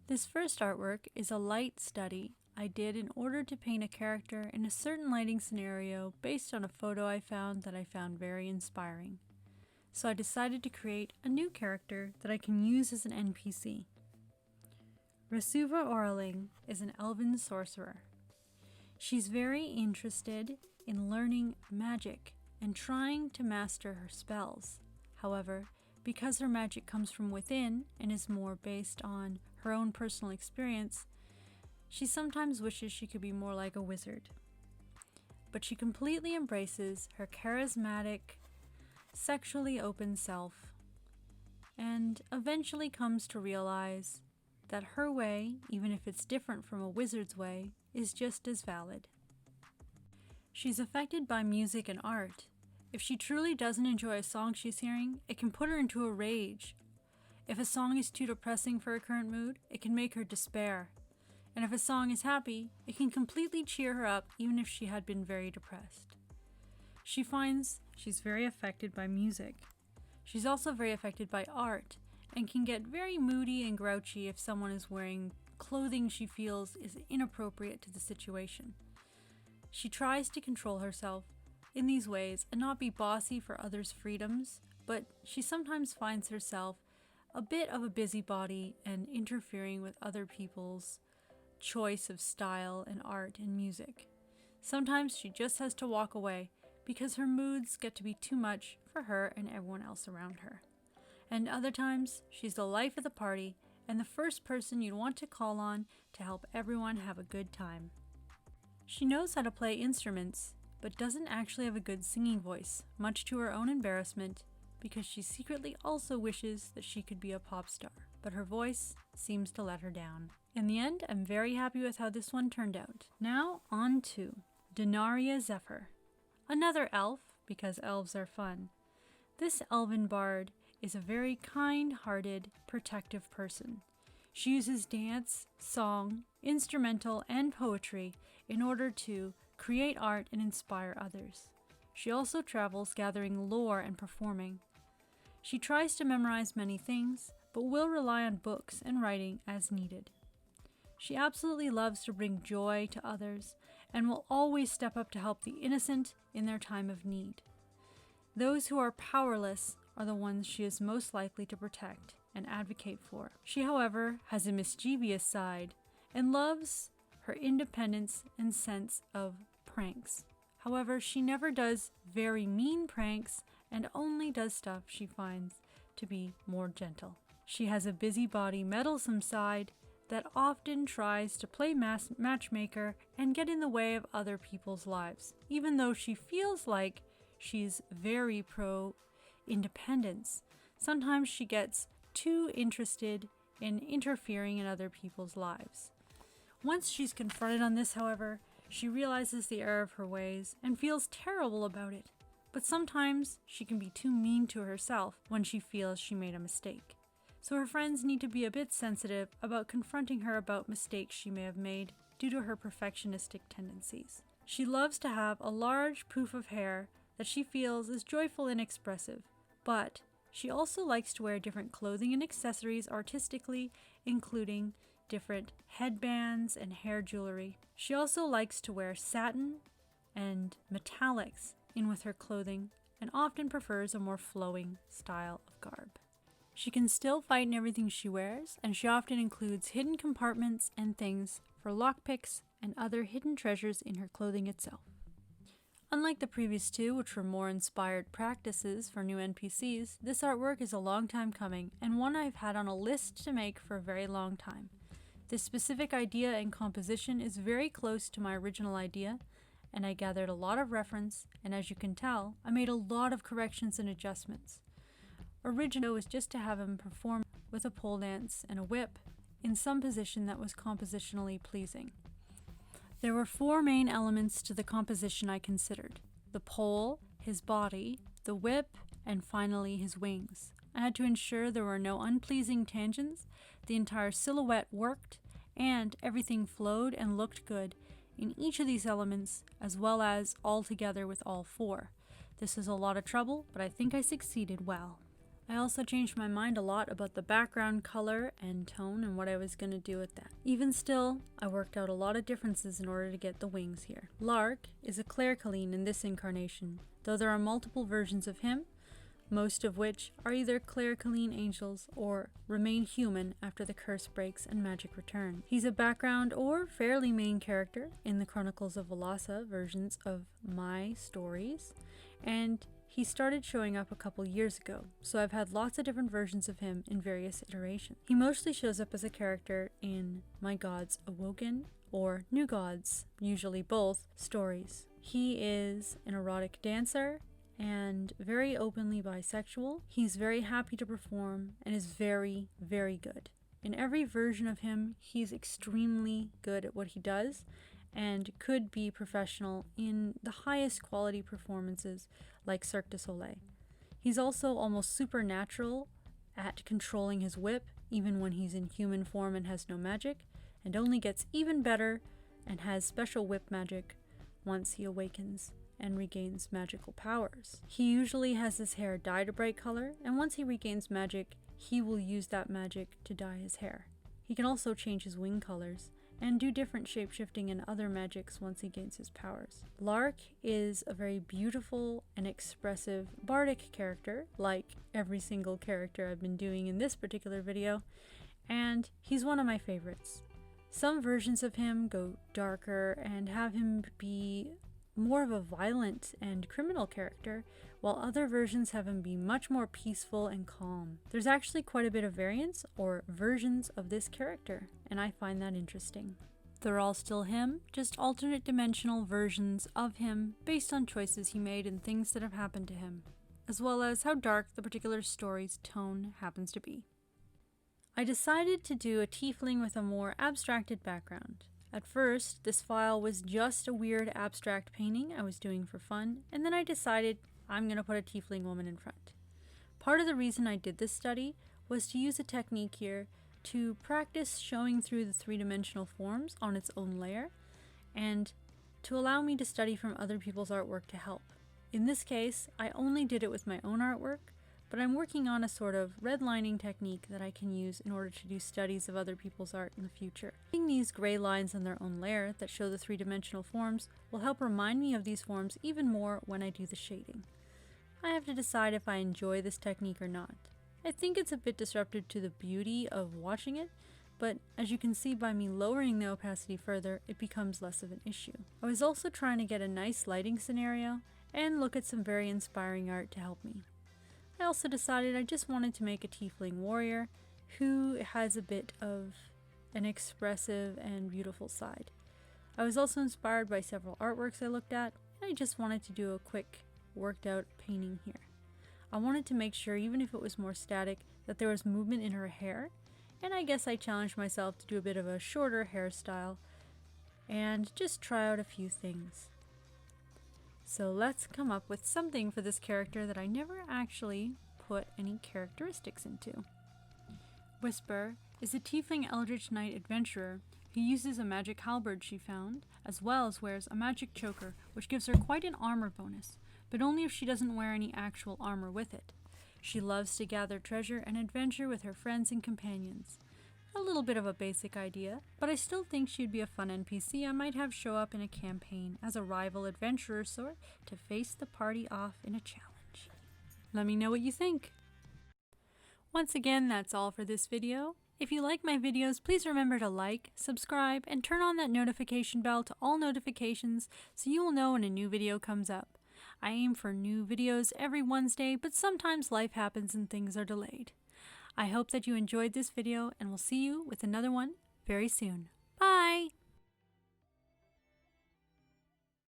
This first artwork is a light study I did in order to paint a character in a certain lighting scenario based on a photo I found very inspiring. So I decided to create a new character that I can use as an NPC. Resuva Arling is an elven sorcerer. She's very interested in learning magic and trying to master her spells. However, because her magic comes from within and is more based on her own personal experience, she sometimes wishes she could be more like a wizard. But she completely embraces her charismatic, sexually open self, and eventually comes to realize that her way, even if it's different from a wizard's way, is just as valid. She's affected by music and art. If she truly doesn't enjoy a song she's hearing, it can put her into a rage. If a song is too depressing for her current mood, it can make her despair. And if a song is happy, it can completely cheer her up even if she had been very depressed. She finds she's very affected by music. She's also very affected by art and can get very moody and grouchy if someone is wearing clothing she feels is inappropriate to the situation. She tries to control herself in these ways and not be bossy for others' freedoms, but she sometimes finds herself a bit of a busybody and interfering with other people's choice of style and art and music. Sometimes she just has to walk away because her moods get to be too much for her and everyone else around her. And other times, she's the life of the party and the first person you'd want to call on to help everyone have a good time. She knows how to play instruments, but doesn't actually have a good singing voice, much to her own embarrassment, because she secretly also wishes that she could be a pop star, but her voice seems to let her down. In the end, I'm very happy with how this one turned out. Now on to Denali Zephyr, another elf, because elves are fun. This elven bard is a very kind-hearted, protective person. She uses dance, song, instrumental, and poetry in order to create art and inspire others. She also travels gathering lore and performing. She tries to memorize many things, but will rely on books and writing as needed. She absolutely loves to bring joy to others and will always step up to help the innocent in their time of need. Those who are powerless are the ones she is most likely to protect and advocate for. She, however, has a mischievous side and loves her independence and sense of pranks. However, she never does very mean pranks and only does stuff she finds to be more gentle. She has a busybody, meddlesome side that often tries to play matchmaker and get in the way of other people's lives, even though she feels like she's very pro-independence. Sometimes she gets too interested in interfering in other people's lives. Once she's confronted on this, however, she realizes the error of her ways and feels terrible about it. But sometimes she can be too mean to herself when she feels she made a mistake. So her friends need to be a bit sensitive about confronting her about mistakes she may have made due to her perfectionistic tendencies. She loves to have a large poof of hair that she feels is joyful and expressive, but she also likes to wear different clothing and accessories artistically, including different headbands and hair jewelry. She also likes to wear satin and metallics in with her clothing and often prefers a more flowing style of garb. She can still fight in everything she wears, and she often includes hidden compartments and things for lockpicks and other hidden treasures in her clothing itself. Unlike the previous two, which were more inspired practices for new NPCs, this artwork is a long time coming and one I've had on a list to make for a very long time. This specific idea and composition is very close to my original idea, and I gathered a lot of reference, and as you can tell, I made a lot of corrections and adjustments. Original was just to have him perform with a pole dance and a whip in some position that was compositionally pleasing. There were 4 main elements to the composition I considered: the pole, his body, the whip, and finally his wings. I had to ensure there were no unpleasing tangents, the entire silhouette worked, and everything flowed and looked good in each of these elements, as well as all together with all 4. This was a lot of trouble, but I think I succeeded well. I also changed my mind a lot about the background color and tone and what I was going to do with that. Even still, I worked out a lot of differences in order to get the wings here. Lark is a Claircoline in this incarnation, though there are multiple versions of him, most of which are either Claircoline angels or remain human after the curse breaks and magic return. He's a background or fairly main character in the Chronicles of Valasa versions of my stories, and he started showing up a couple years ago, so I've had lots of different versions of him in various iterations. He mostly shows up as a character in My Gods Awoken or New Gods, usually both, stories. He is an erotic dancer and very openly bisexual. He's very happy to perform and is very, very good. In every version of him, he's extremely good at what he does and could be professional in the highest quality performances like Cirque du Soleil. He's also almost supernatural at controlling his whip even when he's in human form and has no magic, and only gets even better and has special whip magic once he awakens and regains magical powers. He usually has his hair dyed a bright color, and once he regains magic, he will use that magic to dye his hair. He can also change his wing colors and do different shapeshifting and other magics once he gains his powers. Lark is a very beautiful and expressive bardic character, like every single character I've been doing in this particular video, and he's one of my favorites. Some versions of him go darker and have him be more of a violent and criminal character, while other versions have him be much more peaceful and calm. There's actually quite a bit of variance, or versions of this character, and I find that interesting. They're all still him, just alternate dimensional versions of him based on choices he made and things that have happened to him, as well as how dark the particular story's tone happens to be. I decided to do a tiefling with a more abstracted background. At first, this file was just a weird abstract painting I was doing for fun, and then I decided I'm going to put a tiefling woman in front. Part of the reason I did this study was to use a technique here to practice showing through the three-dimensional forms on its own layer, and to allow me to study from other people's artwork to help. In this case, I only did it with my own artwork, but I'm working on a sort of redlining technique that I can use in order to do studies of other people's art in the future. Putting these gray lines on their own layer that show the three-dimensional forms will help remind me of these forms even more when I do the shading. I have to decide if I enjoy this technique or not. I think it's a bit disruptive to the beauty of watching it, but as you can see by me lowering the opacity further, it becomes less of an issue. I was also trying to get a nice lighting scenario and look at some very inspiring art to help me. I also decided I just wanted to make a tiefling warrior who has a bit of an expressive and beautiful side. I was also inspired by several artworks I looked at, and I just wanted to do a quick worked out painting here. I wanted to make sure, even if it was more static, that there was movement in her hair, and I guess I challenged myself to do a bit of a shorter hairstyle and just try out a few things. So let's come up with something for this character that I never actually put any characteristics into. Whisper is a tiefling eldritch knight adventurer who uses a magic halberd she found, as well as wears a magic choker, which gives her quite an armor bonus, but only if she doesn't wear any actual armor with it. She loves to gather treasure and adventure with her friends and companions. A little bit of a basic idea, but I still think she'd be a fun NPC I might have show up in a campaign as a rival adventurer sort to face the party off in a challenge. Let me know what you think. Once again, that's all for this video. If you like my videos, please remember to like, subscribe, and turn on that notification bell to all notifications so you will know when a new video comes up. I aim for new videos every Wednesday, but sometimes life happens and things are delayed. I hope that you enjoyed this video, and we'll see you with another one very soon.